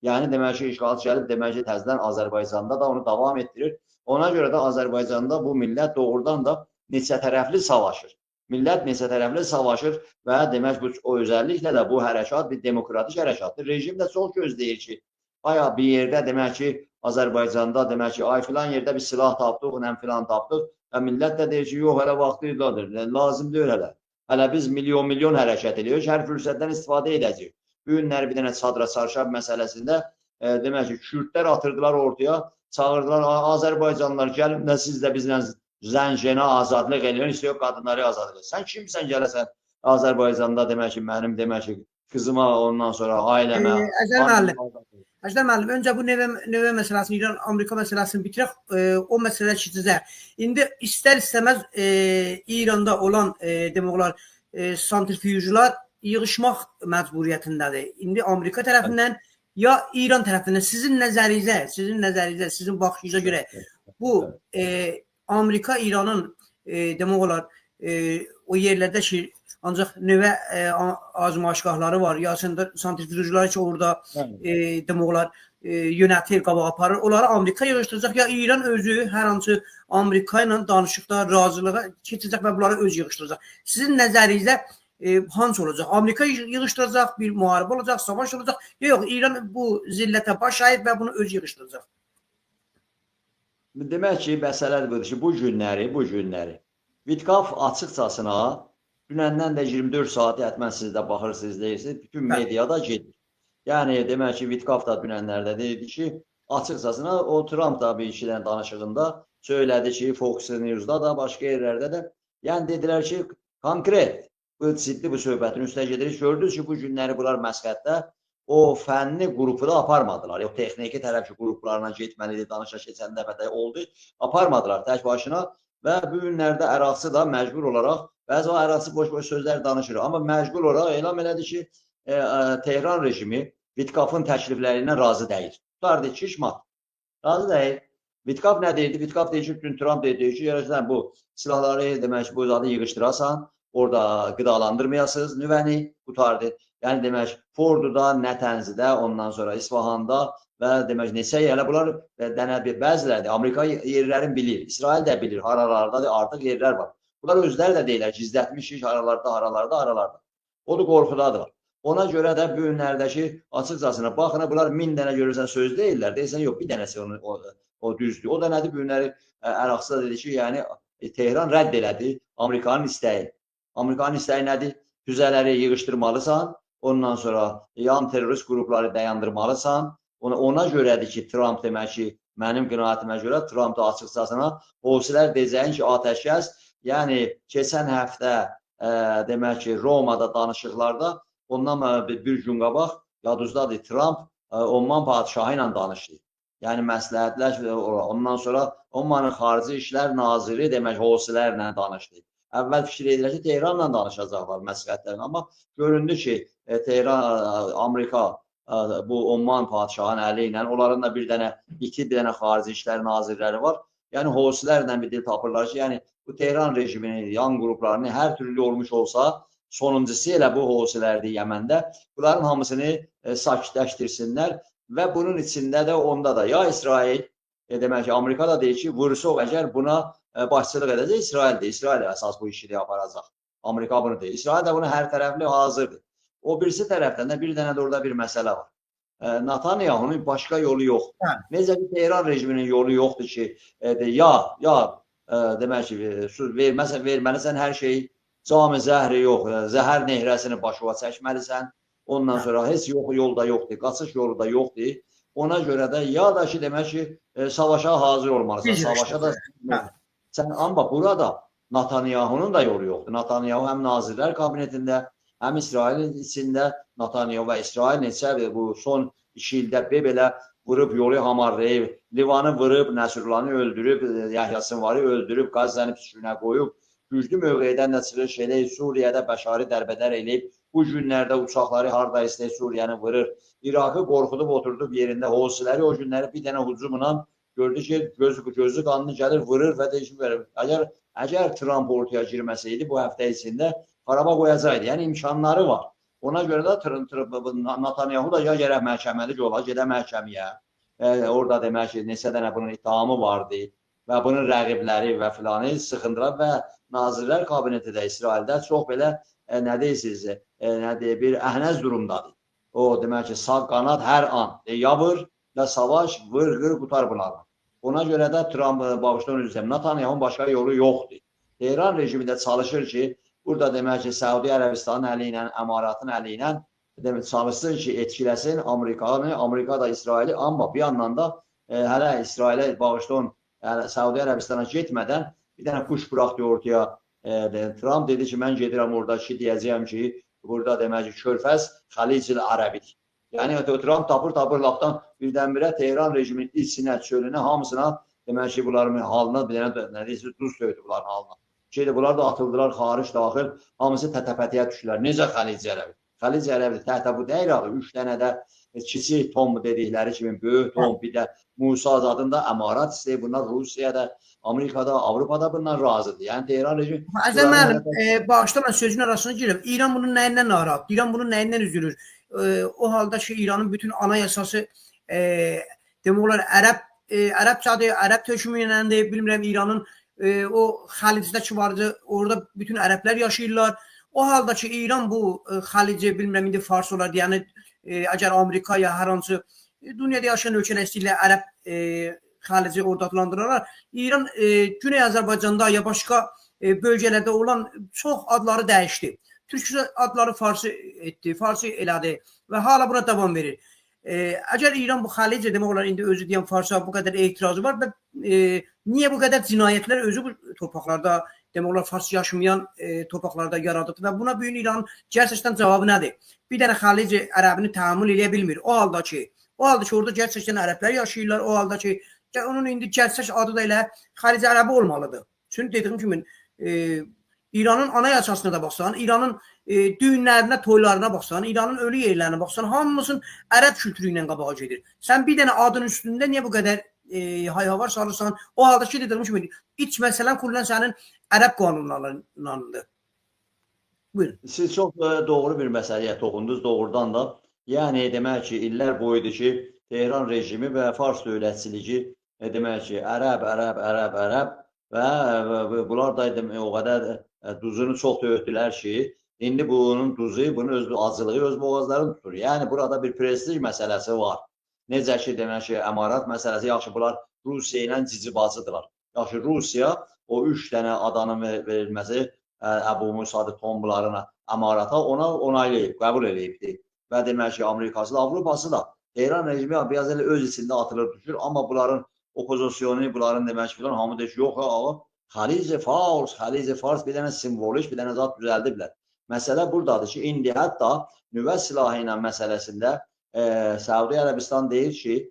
Yəni demək ki, işğalçı gəlib demək ki, təzədən Azərbaycanda da onu davam etdirir. Ona görə də Azərbaycanda bu millət doğrudan da neçə tərəfli savaşır. Millət neçə tərəfli savaşır və demək ki, o özəlliklə də bu hərəkat bir demokratik hərəkatdır. Rejim də çox gözləyir ki, aya bir yerdə demək ki, Azərbaycanda demək ki, ay filan yerdə bir silah tapdıq, nəm filan tapdıq və millət də deyir ki, yox, hələ vaxtı illadır, lazım deyil hələ. Hələ biz milyon hərəkət ediyoruz, hər fürsətdən istifadə edəcəyik. Bu günləri bir dənə çadıra çarşab məsələsində demək ki, Kürdlər atırdılar ortaya, çağırdılar, Azərbaycanlılar gəlin də siz də bizlə zəncənə azadlıq eləyin, istiyor qadınları azadlıq. Sən kimsən gələsən Azərbaycanda demək ki, mənim demək ki, qızıma ondan sonra ailəmə. Əjdər müəllim, öncə bu nüvə məsələsini, İran-Amerika məsələsini bitirək, o məsələ keçəcək. İndi istər-istəməz İranda olan demək olar santrifüjlər yığışmaq məcburiyyətindədir. İndi Amerika tərəfindən ya İran tərəfindən sizin nəzərinizə, sizin baxışınıza görə bu Amerika İranın demək olar o yerlərdə ki, ancaq nüvə azmaşgahları var, ya santrifüjlər ki, orada demək olar yönətir, qabağa aparır. Onları Amerika yığışdıracaq, ya İran özü hər hansı Amerika ilə danışıqda razılığa keçəcək və bunları öz yığışdıracaq. Sizin nəzərinizdə hansı olacaq? Amerika yığışdıracaq, bir müharibə olacaq, savaş olacaq. Yox, İran bu zillətə baş əyib və bunu öz yığışdıracaq. Demək ki, məsələ budur ki, bu günləri Vitkaf açıqcasına dünəndən də 24 saatı həttəmən siz də baxırsınız, deyirsiniz, bütün mediada gedir. Yəni demək ki, Vitkov da dünənlərdə dedi ki, açıqcasına o Trump da bir kişidən danışığında söylədi ki, Fox News-da da, başqa yerlərdə də, yəni dedilər ki, konkret, bu ciddi bu söhbətin üstə gedirik. Gördünüz ki, bu günləri bunlar məsləhətdə o fənni qrupu da aparmadılar. Yox, texniki tərəfki qruplarına getməlidir, danışa keçən dəfədə oldu, aparmadılar tək başına və bu günlərdə Əraqçı da məcbur olaraq, bəzi o Əraqçı boş-boş sözlər danışır, amma məcbur olaraq elan elədi ki, Tehran rejimi Vitkovun təkliflərindən razı deyil. Tutardı 2 manat. Razı deyil. Vitkov nə deyirdi? Vitkov deyir ki, Trump deyir ki, sən bu silahları demək ki, bu zadı yığışdırasan, orada qidalandırmayasınız nüvəni, tutardı. Yəni demək, Fordoda, Nətənzidə, ondan sonra İsfahanda və demək neçə yerlə bunlar bəziləri də Amerika yerlərini bilir, İsrail də bilir, haralarda artıq yerlər var. Bunlar özləri də deyirlər, gizlətmişik haralarda. O da qorxudadır. Ona görə də bu günlərdəki açıqcasına baxın, bunlar 1000 dənə görürsən söz deyirlər, deyirsən yox, bir dənəsi o düzdür. O da nədir? Bu günləri Əraqçı da dedi ki, yəni Tehran rədd elədi Amerikanın istəyi. Amerikanın istəyi nədir? Füzələri yığışdırmalısan, ondan sonra yan terörist qrupları dayandırmalısan. Ona görədir ki, Trump demək ki, mənim qənaətimə görə Trump da açıqcasına Husilər deyəcəyin ki, atəşkəs, yəni keçən həftə demək ki, Romada danışıqlarda ondan bir gün qabaq yadınızdadır, Trump Oman padşahı ilə danışdı. Yəni məsləhətlər, ondan sonra Omanın xarici işlər naziri demək Husilərlə danışdı. Əvvəl fikir edirlər ki, Tehranla danışacaqlar məsləhətlərini, amma göründü ki, Tehran, Amerika bu Oman padşahının əli ilə, onların da bir dənə xarici işlər nazirləri var. Yəni Husilərlə bir dil tapırlar ki, yəni bu Tehran rejiminin yan qruplarını hər türlü olmuş olsa, sonuncusu elə bu Husilərdir Yəməndə. Bunların hamısını sakitləşdirsinlər və bunun içində də onda da ya İsrail, demək ki, Amerika da deyir ki, vursuq əgər buna başçılıq edəcək İsraildir. İsrail əsas bu işini aparacaq. Amerika bunu deyir. İsrail də buna hər tərəfli hazırdır. O birisi tərəfdən də bir dənə də orada bir məsələ var. Netanyahunun başqa yolu yox. Necə ki, Tehran rejiminin yolu yoxdur ki, demək ki, verməlisən hər şeyi, cami zəhri yox, zəhər nehrəsini başıva çəkməlisən. Ondan sonra heç yolda yoxdur, qaçış yolu da yoxdur. Ona görə də ya da ki, demək ki, savaşa hazır olmalısan. Savaşa da sən, amma burada Netanyahunun da yolu yoxdur. Netanyahu həm Nazirlər Kabinetində, həm İsrailin içində Netanyahu və İsrail neçə bu son 2 ildə belə vurub yolu hamarlayıb, Livanı vurub, Nəsrullanı öldürüb, Yahya Sinvarı öldürüb, Qazzəni püskünə qoyub, güclü mövqedən də çıxır, Suriyədə bəşari dərbədər eləyib, bu günlərdə uçaqları harada istəyir Suriyanı vurur. İraqı qorxudub oturdub yerində, Husiləri o günləri bir dənə hücumla gördü ki, gözü qanlı gəlir, vurur və deyişib verir. Əgər Trump ortaya girməsəydi bu həftə içində Qarabağ qoyacaqdı. Yəni imkanları var. Ona görə də Netanyahu da ya gərək məhkəməlik ola, gedə məhkəməyə. Orada demək ki, neçə dənə bunun ittihamı vardı və bunun rəqibləri və filanı sıxındırar və Nazirlər Kabineti də İsraildə çox belə nə deyirsiniz, bir əhnəz durumdadır. O demək ki, sağ qanad hər an ya vur və savaş vır, qır, qutar bunlarla. Ona görə də Trump bağışdan üzrəm, Netanyahunun başqa yolu yoxdur. Tehran rejimi də çalışır ki, burada demək ki, Səudi Ərəbistanın əli ilə, Əmaratın əli ilə çalışsın ki, etkiləsin Amerikanı, Amerika da İsraili, amma bir yandan da hələ İsrailə bağışdan Səudi Ərəbistana getmədən bir dənə kuş buraxdı ortaya. Trump dedi ki, mən gedirəm orada ki, deyəcəyəm ki, burada demək ki, Körfəz Xalicil Ərəbidir. Yəni, Trump tapır lafdan birdən-birə Tehran rejiminin içinə, çölünə, hamısına demək ki, bunların halına, bir dənə duz söydü bunların halına. Bunlar da atıldılar, xaric, daxil, hamısı tətəpətiyə düşdülər. Necə Xalicil Ərəbi? Xalicil Ərəbi təhdə bu deyil, 3 dənə də kiçik tom dedikləri kimi böyük tom, bir də Musa adında Əmarat istəyir, bunlar Rusiyada, Amerikada, Avropada bundan razıdır. Yəni Tehran rejimi... Əzəm müəllim, bağışda mən sözün arasına girəm. İran bunun nəyindən narahat? İran bunun nəyindən üzülür? O halda ki, İranın bütün anayasası demək olar Ərəbçadır, Ərəb hökmünəndir, bilmirəm İranın o Xalicdəki vardı, orada bütün ərəblər yaşayırlar. O halda ki, İran bu Xalici, bilmirəm, indi Fars olar, yəni əgər Amerika ya hər hansı dünyada yaşayan ölkələr istəyirlər Ərəb Xalici orada adlandırırlar. İran Güney Azərbaycanda ya başqa bölgələrdə olan çox adları dəyişdi. Türkçə adları farsı etdi, farsı elədi və hala buna davam verir. Əgər İran bu xalicə demək olar, indi özü deyən Farsa bu qədər etirazı var və niyə bu qədər cinayətlər özü bu torpaqlarda, demək olar Fars yaşamayan torpaqlarda yaradıb və buna bu gün İranın gerçəkdən cavabı nədir? Bir dənə xalici ərəbini təhammül edə bilmir. O halda ki, orada gerçəkdən ərəblər yaşayırlar, o halda ki, onun indi gerçək adı da elə xalici ərəbi olmalıdır. Çünki dediyim kimi İranın anayasasına da baxsan, İranın düyünlərinə, toylarına baxsan, İranın ölü yerlərinə baxsan, hamısının ərəb kültürü ilə qabağa gedir. Sən bir dənə adın üstündə niyə bu qədər hay-havar salırsan? O halda ki, dediyim kimi, iç məsələn kurulan sənin ərəb qanunlarındandır. Buyurun. Siz çox doğru bir məsələyə toxundunuz doğrudan da. Yəni, demək ki, illər boyudur ki, Tehran rejimi və Fars dövlətçiliyi, demək ki, ərəb və bunlar da o qədər duzunu çox döyürdülər ki, indi bunun duzu, bunun öz acılığı öz boğazlarını tutur. Yəni, burada bir prestij məsələsi var. Necə ki, demək ki, əmarat məsələsi, yaxşı, bunlar Rusiya ilə cici bacıdırlar. Yaxşı, Rusiya o 3 dənə adanın verilməsi Əbu Musadı Tombuların əmarata ona onaylayıb, qəbul edibdir. Və demək ki, Amerikası da, Avropası da Tehran rejimi biraz elə öz içində atılır düşür, amma bunların opozisyonu, bunların demək ki, hamı deyir ki, yox, Xalici Fars bir dənə simvolik, bir dənə zat düzəldiblər. Məsələ buradadır ki, indi hətta nüvə silahı ilə məsələsində Səudi Ərəbistan deyir ki,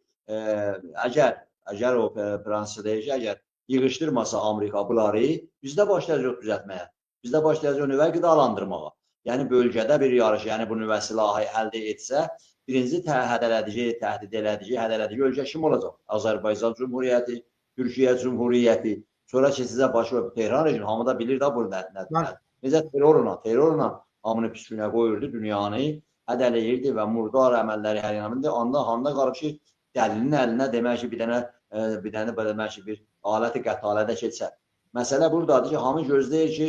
əgər o Fransa deyir ki, əgər yığışdırmasa Amerika bunları, biz də başlayacaq düzəltməyə, biz də başlayacaq nüvə qidalandırmağa. Yəni, bölgədə bir yarış, yəni bu nüvə silahı əldə etsə, birinci təhdid elədici ölkə kim olacaq? Azərbaycan Cumhuriyyəti, Türkiyə Cumhuriyyəti, sonra ki, sizə başı Tehran rejimi, hamı da bilir da bu nədir. Necə terrorla hamını pis günə qoyurdu, dünyanı hədələyirdi və murdar əməlləri hər yanında, anda qarıb ki, dəlinin əlinə demək ki, bir dənə demək ki, bir aləti qəttalədə keçsə. Məsələ buradadır ki, hamı gözləyir ki,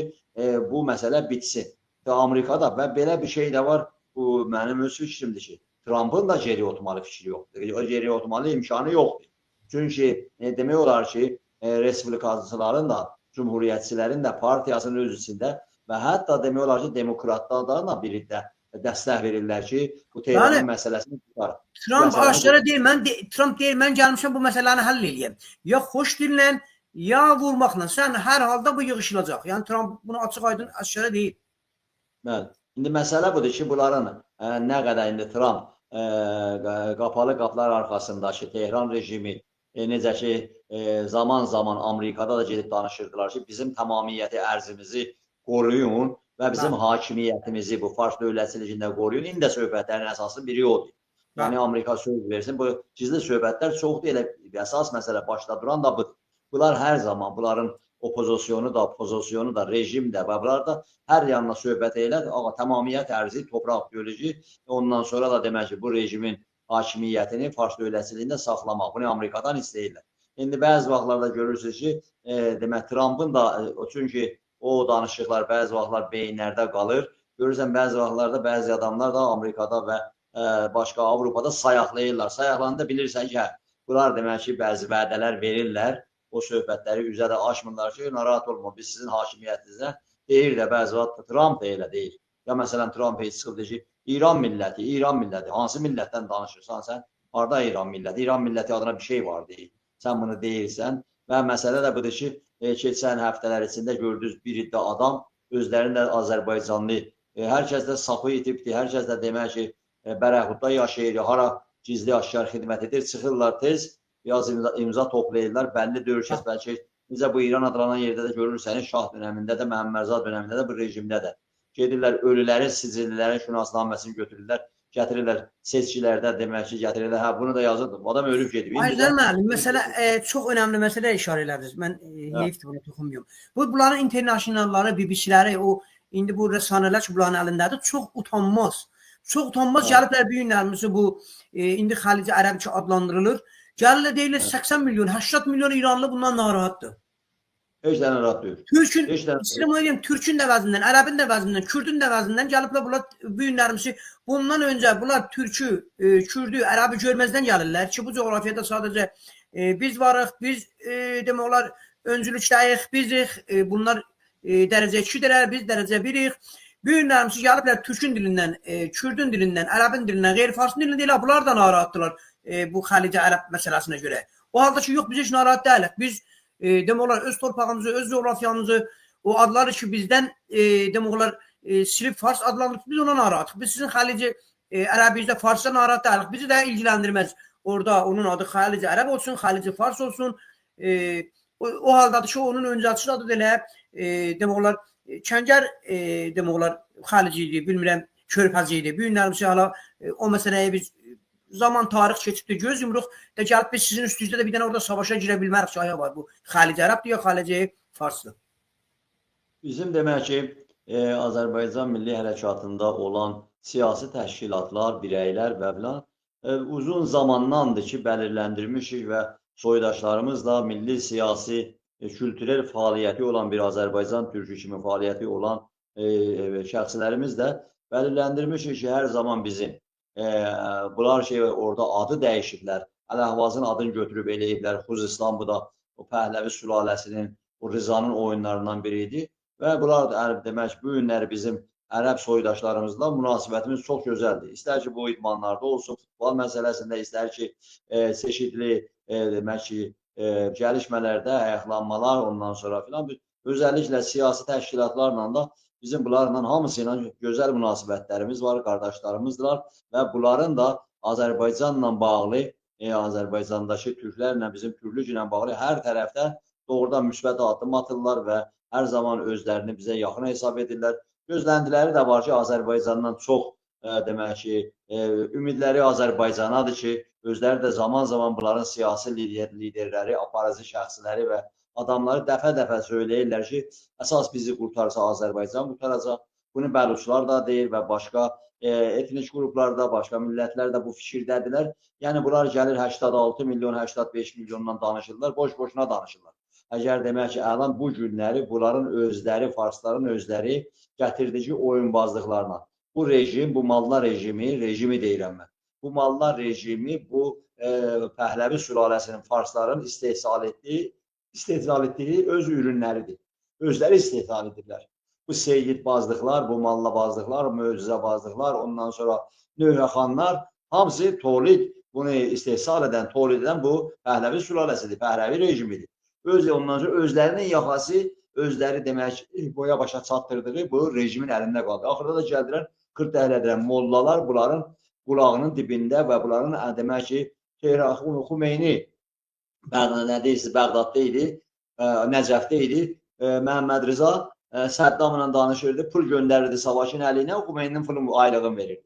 bu məsələ bitsin. Və Amerikada və belə bir şey də var, bu mənim öz fikrimdir ki, Trump'ın da geri oturmalı fikri yoxdur. O geri oturmalı imkanı yoxdur. Çünki demək olar ki, respublikaçıların da, cumhuriyyətçilərin də partiyasının öz içində və hətta demək olar ki, demokratlardan da biri də dəstək verirlər ki, bu Tehranın məsələsini tutar. Trump aşkara deyir, mən gəlmişəm bu məsələni həll edeyim. Ya xoş dillə, ya vurmaqla. Sən hər halda bu yığışılacaq. Yəni Trump bunu açıq aydın aşkara deyir. Bəli. İndi məsələ budur ki, bunların nə qədər indi Trump qapalı qapılar arxasındakı Tehran rejimi, necə ki, zaman Amerikada da gedib danışırdılar ki, bizim tamamiyyəti ərzimizi qoruyun və bizim hakimiyyətimizi bu Fars dövlətçiliyində qoruyun. İndi də söhbətlərin əsası biri odur. Yəni, Amerika söz versin. Bu gizli söhbətlər çoxdur. Elə əsas məsələ başda duran da budur. Bunlar hər zaman, bunların opozisyonu da, rejim də və bunlar da hər yanına söhbət eylər. Tamamiyyət ərzi, torpaq bölücü, ondan sonra da demək ki, bu rejimin hakimiyyətini Fars dövlətçiliyində saxlamaq. Bunu Amerikadan istəyirlər. İndi bəzi vaxtlarda görürsünüz ki, demək, Trump'ın da, çünki o danışıqlar bəzi vaxtlar beyinlərdə qalır. Görürsən, bəzi vaxtlarda bəzi adamlar da Amerikada və başqa Avropada sayaqlayırlar. Sayaqlanında bilirsən ki, bunlar demək ki, bəzi vədələr verirlər. O söhbətləri üzə də açmırlar ki, narahat olma, biz sizin hakimiyyətinizə deyir də bəzi vaxt Trump da elə deyir. Ya məsələn, Trump heç çıxıb deyir ki, İran milləti, hansı millətdən danışırsan sən? Harada İran milləti? İran milləti adına bir şey var deyir. Sən bunu deyirsən və məsələ də budur ki, keçən həftələr içində gördüyünüz bir iddia adam, özlərində Azərbaycanlı, hər kəs də sapı itibdir, hər kəs də demək ki, Bərəxudda yaşayır, hara gizli aşkar xidmət edir, çıxırlar tez, biraz imza toplayırlar, bəlli döyüşəcək, bəlkə necə bu İran adlanan yerdə də görürsəniz, Şah dönəmində də, Məhəmmədrəza dönəmində də, bu rejimdə də. Gedirlər, ölülərin, sicillilərin şünasnaməsini götürürlər, gətirirlər, seçkilərdə demək ki, gətirirlər, hə, bunu da yazırdım, adam ölüb gedib. Aydın müəllim, məsələ, çox önəmli məsələ işarə elədiniz, mən heyifdir bunu toxunmuyorum. Bunların internasionalları, BBC-ləri, indi bu rəsanələr ki, bunların əlindədir, çox utanmaz gəliblər bir günlərimizi bu, indi xalici ərəb ki adlandırılır, gəlirlər deyilir 80 milyon, 80 milyon İranlı bundan narahatdır. Heç də narahat deyil. Türkün də vəzindən, ərəbin də vəzindən, kürdün də vəzindən gəliblər bunlar bu günlərimizi, bundan öncə bunlar türkü, kürdü, ərəbi görməzdən gəlirlər ki, bu coğrafiyada sadəcə biz varıq, biz demək olar öncülükdəyik, bizik, bunlar dərəcə 2-dirlər, biz dərəcə 1-ik. Bu günlərimiz gəliblər Türkün dilindən, Kürdün dilindən, Ərəbin dilindən, qeyri-farsın dilindən deyirlər. Bunlar da narahatdırlar bu Xalici Ərəb məsələsinə görə. O halda ki, yox, biz heç narahat deyilik. Biz demək olar öz torpağımızı, öz coğrafiyamızı, o adları ki bizdən demək olar silib fars adlandırıb, biz ona narahatıq. Biz sizin Xalici Ərəbinizdə farsda narahat deyilik. Bizi də ilgiləndirməz. Orada onun adı Xalici Ərəb olsun, Xalici Fars olsun. O haldadır ki, onun öncəçisi adı da elə demək olar Kəngər demək olar Xalici idi, bilmirəm Körpəzi idi. Bu günlərimiz hala o məsələyə biz zaman tarix keçibdir, göz yumruq da gəlib biz sizin üstünüzdə də bir dənə orada savaşa girə bilmərik ki, var bu Xalici Ərəbdir ya Xalici Farsdır. Bizim demək ki, Azərbaycan Milli Hərəkatında olan siyasi təşkilatlar, birəylər və filan uzun zamandandır ki, bəlirləndirmişik və soydaşlarımızla milli siyasi kültürel fəaliyyəti olan bir Azərbaycan türkü kimi fəaliyyəti olan şəxslərimiz də bəlirləndirmişik ki, hər zaman bizim bunlar orada adı dəyişiblər. Ələhavazın adını götürüb eləyiblər. Xuzistan bu da o Pəhləvi sülaləsinin, o Rızanın oyunlarından biri idi. Və bunlar da demək ki, bu günləri bizim ərəb soydaşlarımızla münasibətimiz çox gözəldir. İstər ki, bu idmanlarda olsun, futbol məsələsində, istər ki, çeşidli demək ki, gəlişmələrdə, ayaqlanmalar, ondan sonra filan özəlliklə siyasi təşkilatlarla da bizim bunlarla hamısı ilə gözəl münasibətlərimiz var, qardaşlarımızdılar və bunların da Azərbaycanla bağlı, Azərbaycandakı türklərlə, bizim türklüklə bağlı hər tərəfdə doğrudan müsbət addım atırlar və hər zaman özlərini bizə yaxın hesab edirlər. Gözləntiləri də var ki, Azərbaycandan çox demək ki, ümidləri Azərbaycanadır ki, özləri də zaman-zaman bunların siyasi liderləri, aparıcı şəxsləri və adamları dəfə-dəfə söyləyirlər ki, əsas bizi qurtarsa Azərbaycan qurtaracaq. Bunu bəluçlar da deyir və başqa etnik qruplar da, başqa millətlər də bu fikirdədirlər. Yəni, bunlar gəlir 86 milyon, 85 milyondan danışırlar, boş-boşuna danışırlar. Əgər demək ki, əlan bu günləri bunların özləri, farsların özləri gətirdiyi oyunbazlıqlarla. Bu rejim, bu mallar rejimi deyirəm mən. Bu mallar rejimi, bu Pəhləvi sülaləsinin farsların istehsal etdiyi öz ürünləridir. Özləri istehsal edirlər. Bu seyyidbazlıqlar, bu mallabazlıqlar, möcüzəbazlıqlar, ondan sonra nöhrəxanlar, hamısı Tolid, bunu istehsal edən, Tolid edən bu Pəhləvi sülaləsidir, Pəhləvi rejimidir. Ondan sonra özlərinin yaxası, özləri demək boya başa çatdırdığı bu rejimin əlində qaldı. Axırda da gəldilər, 40 dəhlədilər mollalar bunların qulağının dibində və bunların demək ki, Xumeyni Bəğdadda idi, Nəcəfdə idi, Məhəmməd Rıza Səddamla danışırdı, pul göndərirdi Savaşın əlinə, Xumeyninin pulun aylığını verirdi.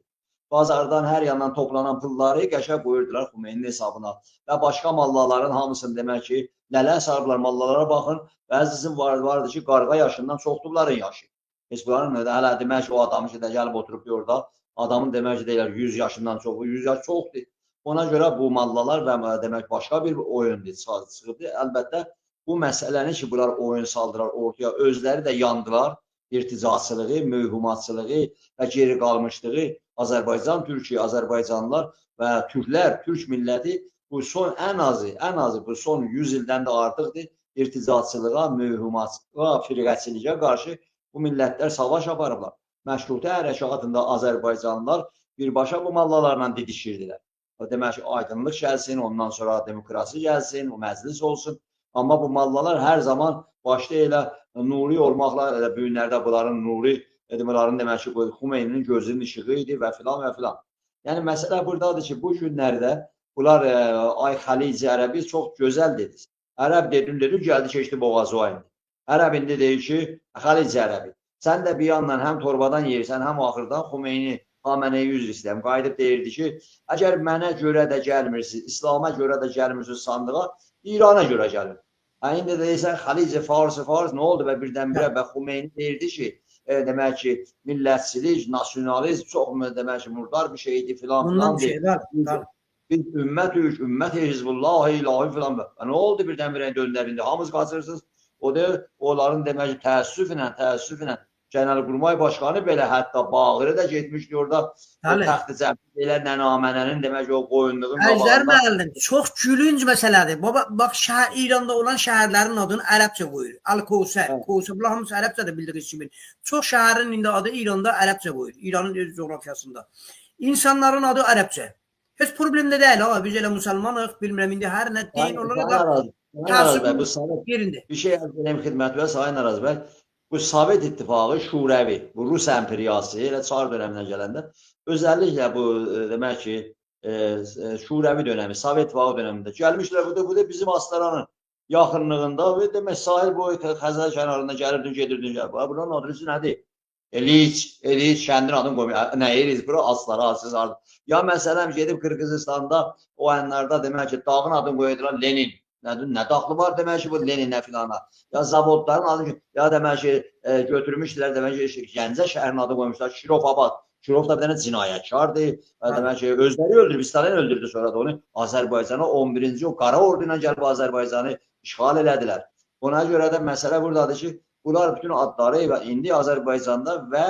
Bazardan hər yandan toplanan pulları qəşəng qoyurdular Xumeynin hesabına və başqa mallaların hamısını demək ki, nələr sarıblar mallalara baxın, bəzisinin vardı ki, qarğa yaşından çoxdur bunların yaşı. Heç bunların hələ demək ki, o adamı ki, də gəlib oturub orada, adamın demək ki, deyirlər 100 yaşından çoxdur, 100 yaş çoxdur. Ona görə bu mallalar və demək başqa bir oyundur, çıxıbdır. Əlbəttə, bu məsələni ki, bunlar oyun saldırar ortaya, özləri də yandılar, irticaçılığı, mövhumatçılığı və geri qalmışlığı Azərbaycan, Türkiyə, Azərbaycanlılar və Türklər, Türk milləti bu son ən azı bu son 100 ildən də artıqdır irticaçılığa, mövhumatçılığa, firqəçiliyə qarşı bu millətlər savaş aparıblar. Məşrutə hərəkatında Azərbaycanlılar birbaşa bu mallalarla didişirdilər. Demək ki, aydınlıq gəlsin, ondan sonra demokrasi gəlsin, o məclis olsun. Amma bu mallalar hər zaman başda elə nuri olmaqla, bu günlərdə bunların nuri bunların demək ki, Xumeyninin gözünün işığı idi və filan və filan. Yəni, məsələ buradadır ki, bu günlərdə bunlar ay Xalici Ərəbi çox gözəl dediniz. Ərəb dedi, gəldi keçdi boğazı o indi. Ərəb indi deyir ki, Xalici Ərəbi. Sən də bir yandan həm torbadan yeyirsən, həm axırdan Xumeyni Xameneyi üzr istəyəm. Qayıdıb deyirdi ki, əgər mənə görə də gəlmirsiniz, İslama görə də gəlmirsiniz sandığa, İrana görə gəlin. İndi deyirsən, Xalici, Farsı, nə oldu və birdən-birə və Xumeyni deyirdi ki, demək ki, millətçilik, nasionalizm çox demək ki, murdar bir şeydir filan deyir. Biz ümmət-ük, ümmət-i Hizbullah, ilahi filan. Nə oldu birdən-birə döndərində? Hamız qaçırsınız. O da onların demək ki, təəssüflə Genelkurmay Başkanı belə hətta Bağırı da getmişdi orada o Bəli. təxti cəbdi ilə Nənamənin demək o qoyunluğun Əjdər qabağında. müəllim, çox gülünc məsələdir. Baba, bax İranda olan şəhərlərin adını ərəbcə qoyur. Əl-Kowsər, Kowsər, bunlar hamısı ərəbcədə bildiyiniz kimi. Çox şəhərin indi adı İranda ərəbcə qoyur. İranın öz coğrafiyasında. İnsanların adı ərəbcə. Heç problem də deyil ha. Biz elə müsəlmanıq, bilmirəm indi hər nə deyin onlara da Sayın bu Sovet yerində. bir şey benim xidmətimə Sayın Araz bəy. Bu Sovet İttifaqı Şurəvi, bu Rus imperiyası elə Çar dönəminə gələndə özəlliklə bu demək ki Şurəvi dönəmi, Sovet İttifaqı dönəmində gəlmişlər. Bu da bizim Astaranın yaxınlığında və demək sahil boyu Xəzər kənarında gəlirdin, gedirdin. Buranın adresi nədir? Eliç kəndin adını qoymuyor. Nə Eliç? Bura Astara, siz artıq. Ya məsələn gedib Qırğızistanda o ənlərdə demək ki dağın adını qoydular Lenin. Nə daxlı var demək ki bu Leninə filana. Ya zavodların adını ya demək ki götürmüşdülər demək ki Gəncə şəhərinin adını qoymuşlar Şirovabad. Şirov da bir dənə cinayətkardır. Demək ki özləri öldürüb, Stalin öldürdü sonra da onu Azərbaycana 11-ci o qara ordu ilə gəlib Azərbaycanı işğal elədilər. Ona görə də məsələ buradadır ki bunlar bütün adları və indi Azərbaycanda və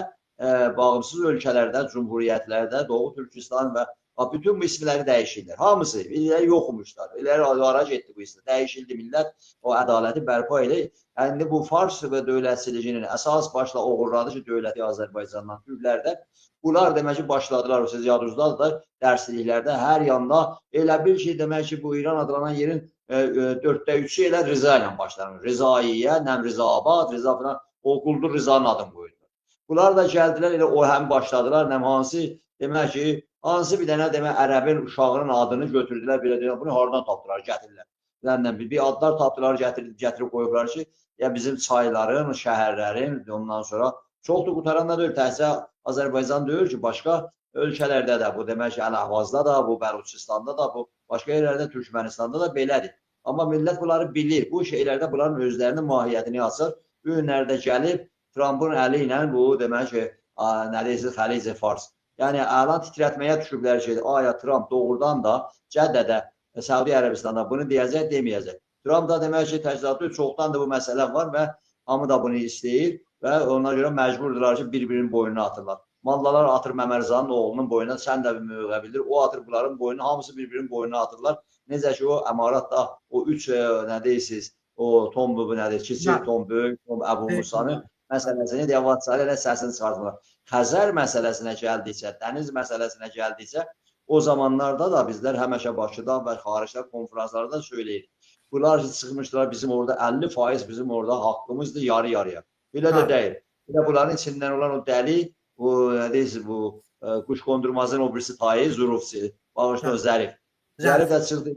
bağımsız ölkələrdə, cumhuriyyətlərdə, Doğu Türkistan və bütün bu isimləri dəyişirlər. Hamısı illəri yoxmuşlar. İlləri arac etdi bu isimlər. Dəyişildi millət o ədaləti bərpa elə. İndi bu Fars və dövlətçiliyinin əsas başla oğurladı ki, dövləti Azərbaycandan Türklərdə. Bunlar demək ki başladılar, siz yadınızdadır da dərsliklərdə hər yanda elə bil ki demək ki bu İran adlanan yerin 4/3-ü elə Rıza ilə başlanır. Rizaiyə, Nəmrizabad, Rıza falan o Quldur Rızanın adını qoydular. Bunlar da gəldilər elə o həm başladılar, nəm hansı demək ki hansı bir dənə demək ərəbin uşağının adını götürdülər belə deyirlər. Bunu hardan tapdılar, gətirdilər. Nədən bir adlar tapdılar, gətirib qoyublar ki, ya bizim çayların, şəhərlərin ondan sonra çoxdur qutaran da deyil, təhsə Azərbaycan deyil ki, başqa ölkələrdə də bu demək ki, Əlahvazda da, bu Bəluçistanda da, bu başqa yerlərdə Türkmənistanda da belədir. Amma millət bunları bilir. Bu şeylərdə bunların özlərinin mahiyyətini açır. Bu günlərdə gəlib Trumpın əli ilə bu demək ki, nə deyirsiz, Xəlic Fars. Yəni əlan titrətməyə düşüblər ki, aya Trump doğrudan da cəddədə Səudi Ərəbistanda bunu deyəcək, deməyəcək. Trump da demək ki, təchizatı çoxdan da bu məsələ var və hamı da bunu istəyir və ona görə məcburdurlar ki, bir-birinin boynuna atırlar. Mallalar atır Məmərzanın oğlunun boynuna, sən də bir mövqə bildir. O atır bunların boynuna, hamısı bir-birinin boynuna atırlar. Necə ki o əmaratda o üç nə deyirsiniz, o Tom bu nədir, kiçik Tom, böyük Tom, Əbu Musanı məsələsini devatçarı elə səsini çıxartmırlar. Xəzər məsələsinə gəldikcə, dəniz məsələsinə gəldikcə, o zamanlarda da bizlər həmişə Bakıda və xaricdə konferanslarda söyləyirik. Bunlar çıxmışdılar, bizim orada 50% bizim orada haqqımızdır yarı-yarıya. Belə də deyil. Belə bunların içindən olan o dəli, bu nə deyirsiniz, bu quş qondurmazın o birisi Tayi, Zurufsi, bağışda o Zərif. Zərif də çıxdı,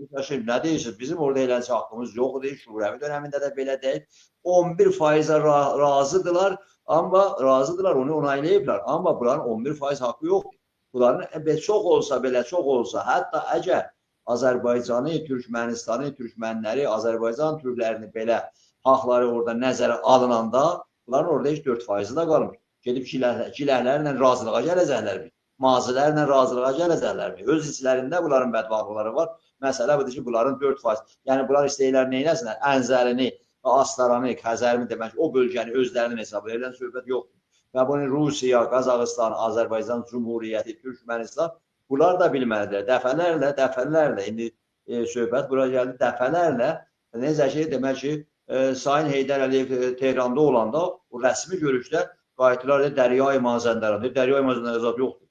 nə deyirsiniz, bizim orada eləncə haqqımız yoxdur, Şurəvi dönəmində də belə deyil. 11%-ə razıdırlar, amma razıdırlar, onu onaylayıblar. Amma bunların 11% haqqı yoxdur. Bunların çox olsa, belə çox olsa, hətta əgər Azərbaycanı, Türkmənistanı, Türkmənləri, Azərbaycan türklərini belə haqları orada nəzərə alınanda, bunların orada heç 4%-i də qalmır. Gedib kiləhlərlə razılığa gələcəklərmi? Mazilərlə razılığa gələcəklərmi? Öz içlərində bunların bədbaxtlıqları var. Məsələ budur ki, bunların 4%. Yəni, bunlar istəyirlər neynəsinlər? Ənzəlini, Astaranı, Xəzərini demək, o bölgəni özlərinin hesabı edən söhbət yoxdur. Və bunu Rusiya, Qazaxıstan, Azərbaycan Cumhuriyyəti, Türkmənistan bunlar da bilməlidir. Dəfələrlə, indi söhbət bura gəldi, dəfələrlə necə ki, demək ki, Sayın Heydər Əliyev Tehranda olanda o rəsmi görüşdə qayıtdılar Dəryai Mazəndəran. Dəryai Mazəndəran zad yoxdur.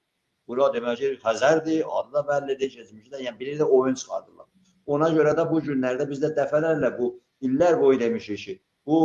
Bura demək ki, Xəzərdir, adı da bəllidir, keçmişdə, yəni biri də oyun çıxardırlar. Ona görə də bu günlərdə biz də dəfələrlə bu illər boyu demişik ki, bu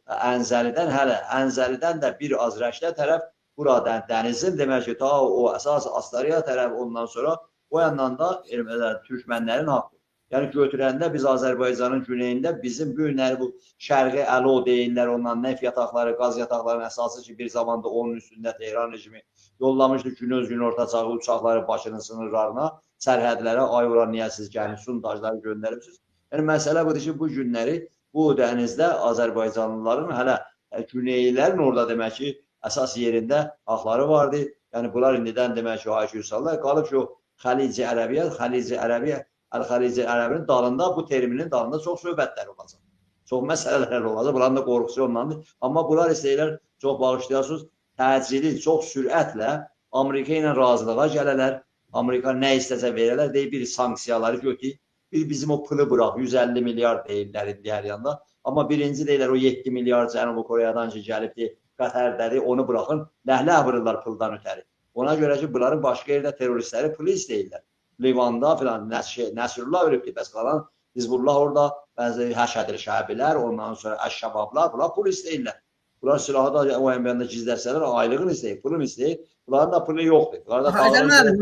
Ənzəlidən də bir az rəşdə tərəf buradan dənizin demək ki, ta o əsas Astaraya tərəf ondan sonra o yandan da Türkmənlərin haqqı. Yəni götürəndə biz Azərbaycanın güneyində bizim bu günləri bu şərqi əlo deyirlər, ondan neft yataqları, qaz yataqlarının əsası ki, bir zamanda onun üstündə Tehran rejimi yollamışdı gün-öz gün ortaçağı uçaqları Bakının sınırlarına, sərhədlərə, ay ora niyə siz gəlmiş, sondajları göndəribsiniz. Yəni məsələ budur ki, bu günləri bu dənizdə Azərbaycanlıların hələ güneylilərin orada demək ki, əsas yerində haqları vardı. Yəni bunlar indidən demək ki, haşi sallar qalıb ki, o Xəlici Ərəbiyə, Əl-Xəlici Ərəbinin dalında, bu terminin dalında çox söhbətlər olacaq. Çox məsələlər olacaq. Bunların da qorxusu ondandır. Amma bunlar istəyirlər, çox bağışlayasınız, təcili, çox sürətlə Amerika ilə razılığa gələrlər. Amerika nə istəsə verərlər, deyir bir sanksiyaları götür, bir bizim o pulu bıraq, 150 milyar deyirlər indi hər yanda. Amma birinci deyirlər o 7 milyar Cənubi Koreyadan ki, gəlibdir, Qətərdədir, onu buraxın, ləhlə vururlar puldan ötəri. Ona görə ki, bunların başqa yerdə teröristləri pulu istəyirlər. Livanda filan Nəsrullah ölüb ki, bəs qalan Hizbullah orada bəzi Həşədir Şəbilər, ondan sonra Əş-Şəbablar, bunlar pul istəyirlər. Bunlar silahı da o əmrəndə gizləsələr, aylığını istəyir, pulunu istəyir. Bunların da pulu yoxdur. Əzəl müəllim,